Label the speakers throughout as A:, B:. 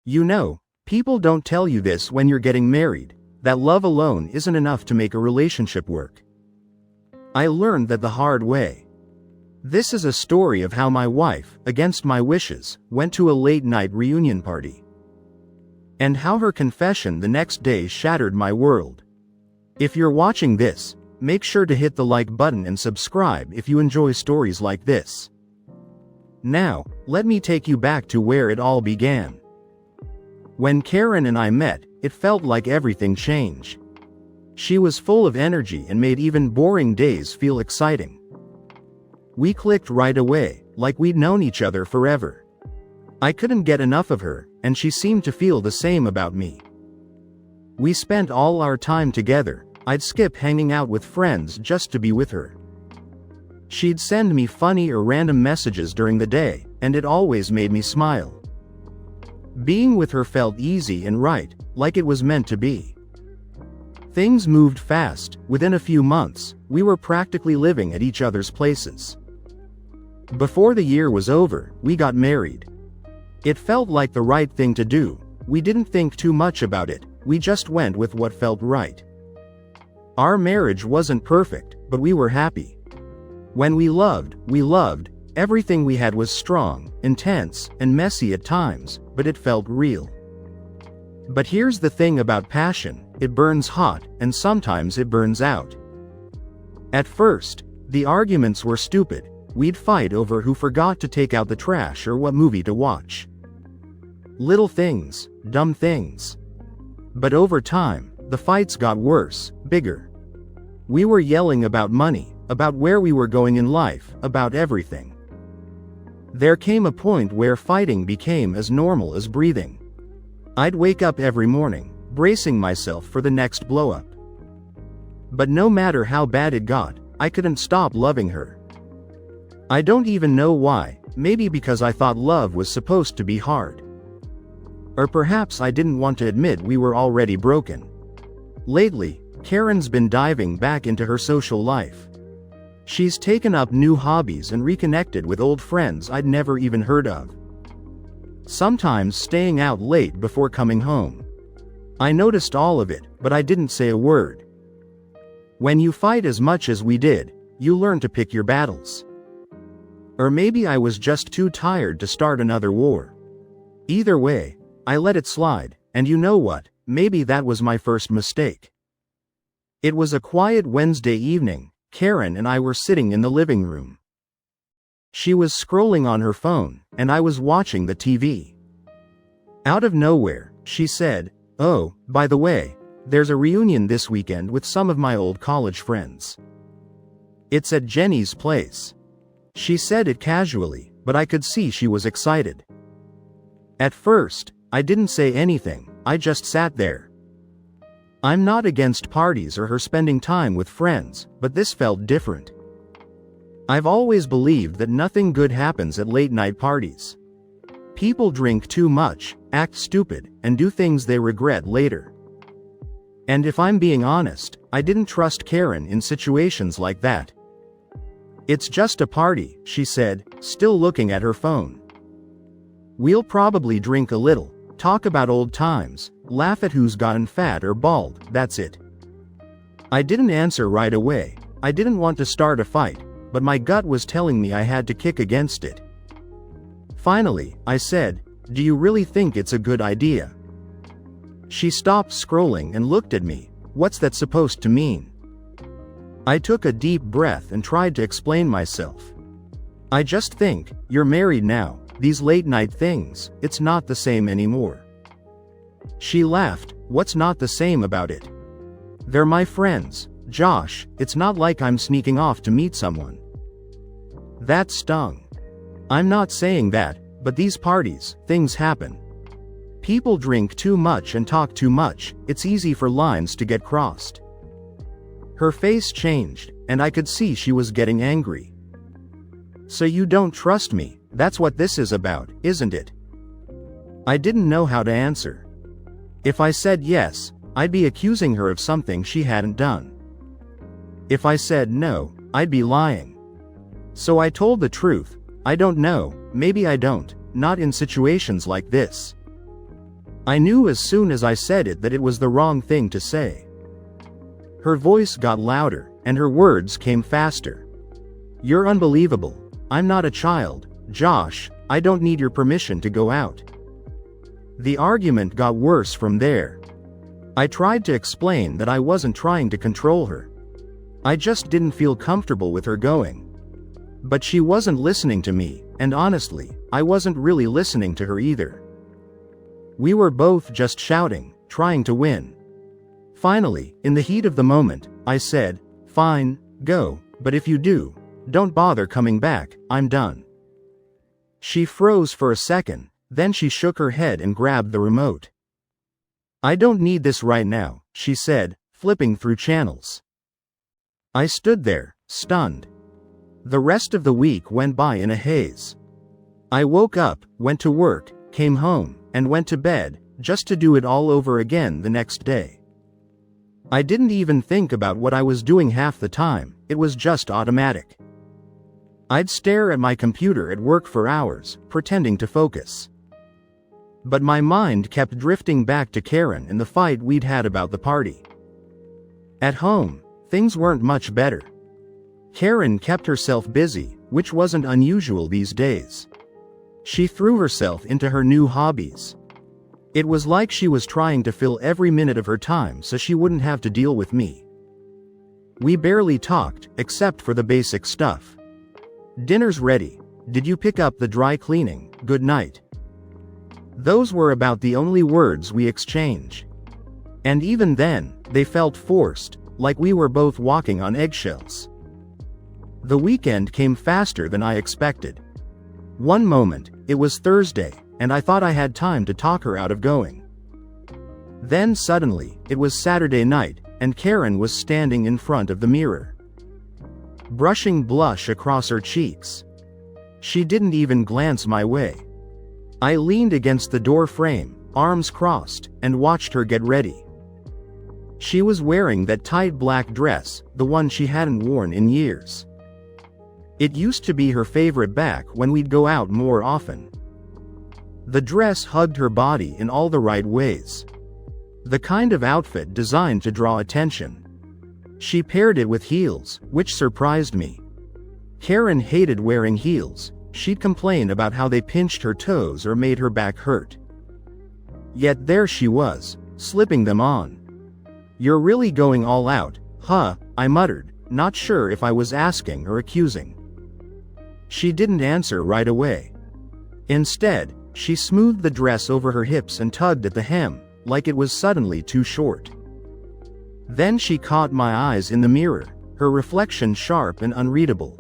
A: You know, people don't tell you this when you're getting married, that love alone isn't enough to make a relationship work. I learned that the hard way. This is a story of how my wife, against my wishes, went to a late-night reunion party. And how her confession the next day shattered my world. If you're watching this, make sure to hit the like button and subscribe if you enjoy stories like this. Now, let me take you back to where it all began. When Karen and I met, it felt like everything changed. She was full of energy and made even boring days feel exciting. We clicked right away, like we'd known each other forever. I couldn't get enough of her, and she seemed to feel the same about me. We spent all our time together. I'd skip hanging out with friends just to be with her. She'd send me funny or random messages during the day, and it always made me smile. Being with her felt easy and right, like it was meant to be. Things moved fast. Within a few months, we were practically living at each other's places. Before the year was over, we got married. It felt like the right thing to do. We didn't think too much about it, we just went with what felt right. Our marriage wasn't perfect, but we were happy. When we loved, everything we had was strong, intense, and messy at times, but it felt real. But here's the thing about passion, it burns hot, and sometimes it burns out. At first, the arguments were stupid. We'd fight over who forgot to take out the trash or what movie to watch. Little things, dumb things. But over time, the fights got worse, bigger. We were yelling about money, about where we were going in life, about everything. There came a point where fighting became as normal as breathing. I'd wake up every morning, bracing myself for the next blow-up. But no matter how bad it got, I couldn't stop loving her. I don't even know why, maybe because I thought love was supposed to be hard. Or perhaps I didn't want to admit we were already broken. Lately, Karen's been diving back into her social life. She's taken up new hobbies and reconnected with old friends I'd never even heard of. Sometimes staying out late before coming home. I noticed all of it, but I didn't say a word. When you fight as much as we did, you learn to pick your battles. Or maybe I was just too tired to start another war. Either way, I let it slide, and you know what, maybe that was my first mistake. It was a quiet Wednesday evening. Karen and I were sitting in the living room. She was scrolling on her phone, and I was watching the TV. Out of nowhere, she said, "Oh, by the way, there's a reunion this weekend with some of my old college friends. It's at Jenny's place." She said it casually, but I could see she was excited. At first, I didn't say anything, I just sat there. I'm not against parties or her spending time with friends, but this felt different. I've always believed that nothing good happens at late-night parties. People drink too much, act stupid, and do things they regret later. And if I'm being honest, I didn't trust Karen in situations like that. "It's just a party," she said, still looking at her phone. "We'll probably drink a little, talk about old times, laugh at who's gotten fat or bald, that's it." I didn't answer right away. I didn't want to start a fight, but my gut was telling me I had to kick against it. Finally, I said, "Do you really think it's a good idea?" She stopped scrolling and looked at me. "What's that supposed to mean?" I took a deep breath and tried to explain myself. "I just think, you're married now, these late-night things, it's not the same anymore." She laughed. "What's not the same about it? They're my friends, Josh, it's not like I'm sneaking off to meet someone." That stung. I'm not saying that, but these parties, things happen. People drink too much and talk too much, it's easy for lines to get crossed. Her face changed, and I could see she was getting angry. "So you don't trust me, that's what this is about, isn't it?" I didn't know how to answer. If I said yes, I'd be accusing her of something she hadn't done. If I said no, I'd be lying. So I told the truth. "I don't know, maybe I don't, not in situations like this." I knew as soon as I said it that it was the wrong thing to say. Her voice got louder, and her words came faster. "You're unbelievable. I'm not a child, Josh. I don't need your permission to go out." The argument got worse from there. I tried to explain that I wasn't trying to control her. I just didn't feel comfortable with her going. But she wasn't listening to me, and honestly, I wasn't really listening to her either. We were both just shouting, trying to win. Finally, in the heat of the moment, I said, "Fine, go, but if you do, don't bother coming back, I'm done." She froze for a second, then she shook her head and grabbed the remote. "I don't need this right now," she said, flipping through channels. I stood there, stunned. The rest of the week went by in a haze. I woke up, went to work, came home, and went to bed, just to do it all over again the next day. I didn't even think about what I was doing half the time, it was just automatic. I'd stare at my computer at work for hours, pretending to focus. But my mind kept drifting back to Karen and the fight we'd had about the party. At home, things weren't much better. Karen kept herself busy, which wasn't unusual these days. She threw herself into her new hobbies. It was like she was trying to fill every minute of her time so she wouldn't have to deal with me. We barely talked, except for the basic stuff. "Dinner's ready. Did you pick up the dry cleaning? Good night." Those were about the only words we exchanged. And even then, they felt forced, like we were both walking on eggshells. The weekend came faster than I expected. One moment, it was Thursday, and I thought I had time to talk her out of going. Then suddenly, it was Saturday night, and Karen was standing in front of the mirror, brushing blush across her cheeks. She didn't even glance my way. I leaned against the door frame, arms crossed, and watched her get ready. She was wearing that tight black dress, the one she hadn't worn in years. It used to be her favorite back when we'd go out more often. The dress hugged her body in all the right ways. The kind of outfit designed to draw attention. She paired it with heels, which surprised me. Karen hated wearing heels. She'd complain about how they pinched her toes or made her back hurt. Yet there she was, slipping them on. "You're really going all out, huh?" I muttered, not sure if I was asking or accusing. She didn't answer right away. Instead, she smoothed the dress over her hips and tugged at the hem, like it was suddenly too short. Then she caught my eyes in the mirror, her reflection sharp and unreadable.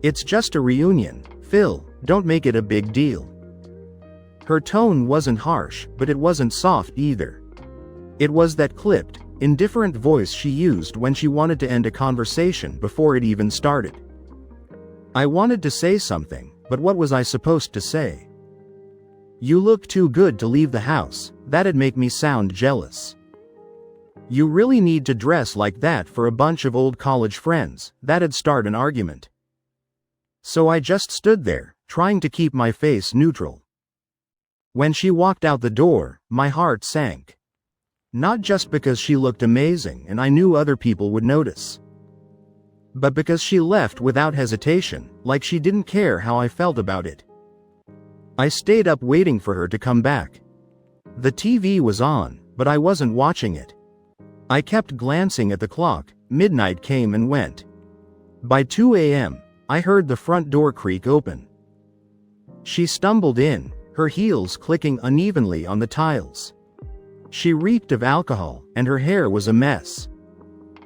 A: "It's just a reunion, Phil, don't make it a big deal." Her tone wasn't harsh, but it wasn't soft either. It was that clipped, indifferent voice she used when she wanted to end a conversation before it even started. I wanted to say something, but what was I supposed to say? "You look too good to leave the house," that'd make me sound jealous. "You really need to dress like that for a bunch of old college friends," that'd start an argument. So I just stood there, trying to keep my face neutral. When she walked out the door, my heart sank. Not just because she looked amazing and I knew other people would notice, but because she left without hesitation, like she didn't care how I felt about it. I stayed up waiting for her to come back. The TV was on, but I wasn't watching it. I kept glancing at the clock. Midnight came and went. By 2 a.m., I heard the front door creak open. She stumbled in, her heels clicking unevenly on the tiles. She reeked of alcohol, and her hair was a mess.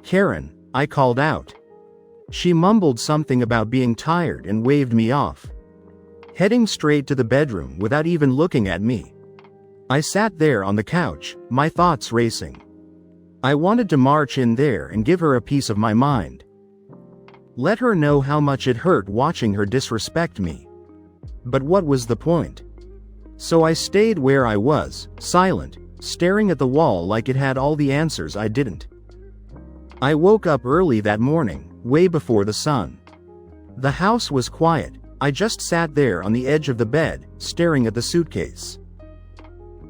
A: "Karen," I called out. She mumbled something about being tired and waved me off, heading straight to the bedroom without even looking at me. I sat there on the couch, my thoughts racing. I wanted to march in there and give her a piece of my mind. Let her know how much it hurt watching her disrespect me. But what was the point? So I stayed where I was, silent, staring at the wall like it had all the answers I didn't. I woke up early that morning, way before the sun. The house was quiet. I just sat there on the edge of the bed, staring at the suitcase.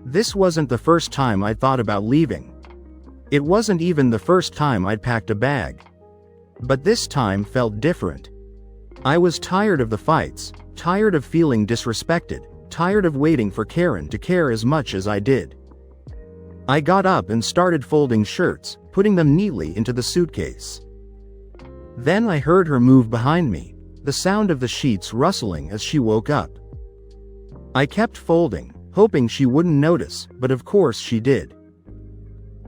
A: This wasn't the first time I'd thought about leaving. It wasn't even the first time I'd packed a bag. But this time felt different. I was tired of the fights, tired of feeling disrespected, tired of waiting for Karen to care as much as I did. I got up and started folding shirts, putting them neatly into the suitcase. Then I heard her move behind me, the sound of the sheets rustling as she woke up. I kept folding, hoping she wouldn't notice, but of course she did.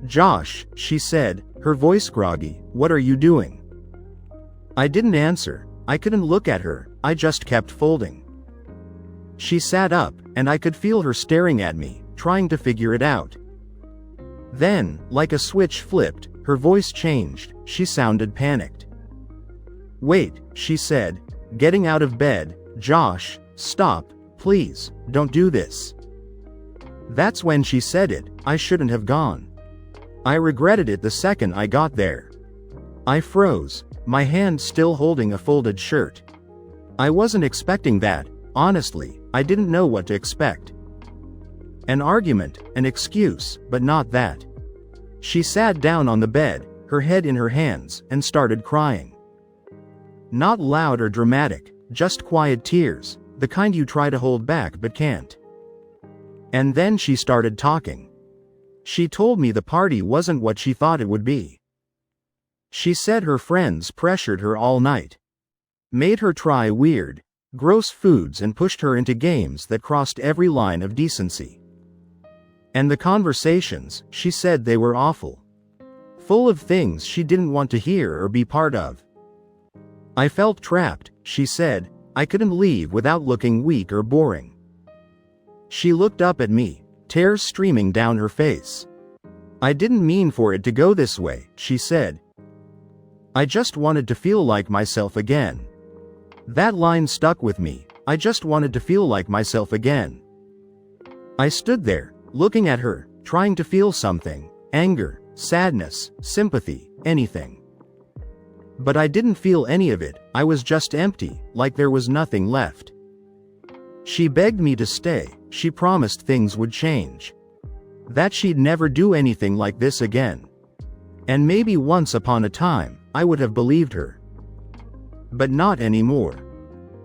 A: "Josh," she said, her voice groggy, "what are you doing?" I didn't answer. I couldn't look at her, I just kept folding. She sat up, and I could feel her staring at me, trying to figure it out. Then, like a switch flipped, her voice changed, she sounded panicked. "Wait," she said, getting out of bed, "Josh, stop, please, don't do this." That's when she said it. I shouldn't have gone. I regretted it the second I got there. I froze, my hand still holding a folded shirt. I wasn't expecting that, honestly, I didn't know what to expect. An argument, an excuse, but not that. She sat down on the bed, her head in her hands, and started crying. Not loud or dramatic, just quiet tears, the kind you try to hold back but can't. And then she started talking. She told me the party wasn't what she thought it would be. She said her friends pressured her all night. Made her try weird, gross foods and pushed her into games that crossed every line of decency. And the conversations, she said they were awful. Full of things she didn't want to hear or be part of. I felt trapped, she said. I couldn't leave without looking weak or boring. She looked up at me, tears streaming down her face. "I didn't mean for it to go this way," she said. "I just wanted to feel like myself again." That line stuck with me. I just wanted to feel like myself again. I stood there, looking at her, trying to feel something, anger, sadness, sympathy, anything. But I didn't feel any of it. I was just empty, like there was nothing left. She begged me to stay, she promised things would change. That she'd never do anything like this again. And maybe once upon a time, I would have believed her. But not anymore.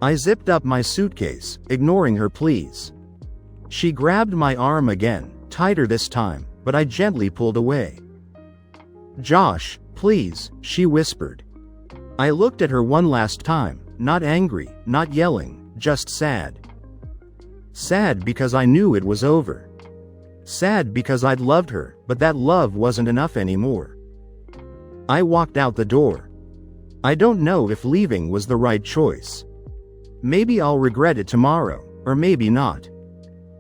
A: I zipped up my suitcase, ignoring her pleas. She grabbed my arm again, tighter this time, but I gently pulled away. "Josh, please," she whispered. I looked at her one last time, not angry, not yelling, just sad. Sad because I knew it was over. Sad because I'd loved her, but that love wasn't enough anymore. I walked out the door. I don't know if leaving was the right choice. Maybe I'll regret it tomorrow, or maybe not.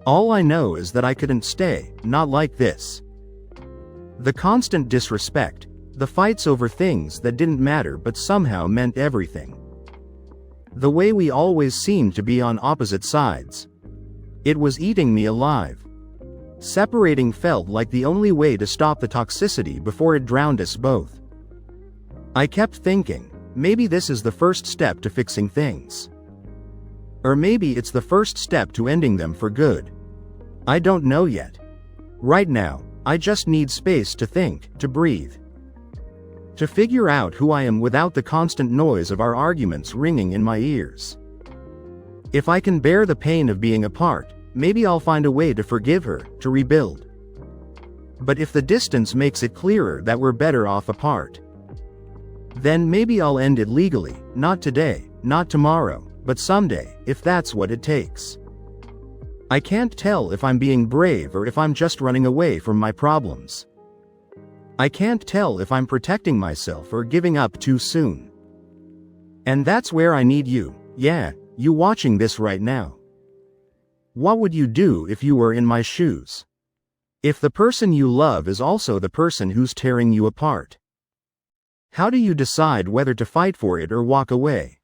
A: All I know is that I couldn't stay, not like this. The constant disrespect, the fights over things that didn't matter but somehow meant everything. The way we always seemed to be on opposite sides. It was eating me alive. Separating felt like the only way to stop the toxicity before it drowned us both. I kept thinking, maybe this is the first step to fixing things. Or maybe it's the first step to ending them for good. I don't know yet. Right now, I just need space to think, to breathe. To figure out who I am without the constant noise of our arguments ringing in my ears. If I can bear the pain of being apart, maybe I'll find a way to forgive her, to rebuild. But if the distance makes it clearer that we're better off apart, then maybe I'll end it legally, not today, not tomorrow, but someday, if that's what it takes. I can't tell if I'm being brave or if I'm just running away from my problems. I can't tell if I'm protecting myself or giving up too soon. And that's where I need you, yeah, you watching this right now. What would you do if you were in my shoes? If the person you love is also the person who's tearing you apart? How do you decide whether to fight for it or walk away?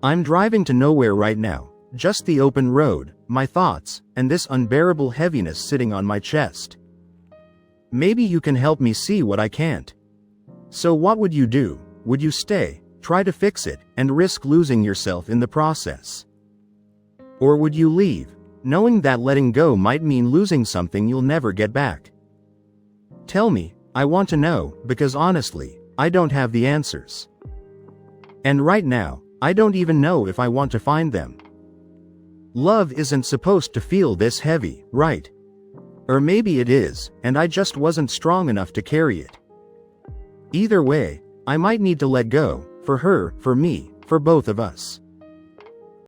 A: I'm driving to nowhere right now, just the open road, my thoughts, and this unbearable heaviness sitting on my chest. Maybe you can help me see what I can't. So what would you do? Would you stay, try to fix it, and risk losing yourself in the process? Or would you leave, knowing that letting go might mean losing something you'll never get back. Tell me, I want to know, because honestly, I don't have the answers. And right now, I don't even know if I want to find them. Love isn't supposed to feel this heavy, right? Or maybe it is, and I just wasn't strong enough to carry it. Either way, I might need to let go, for her, for me, for both of us.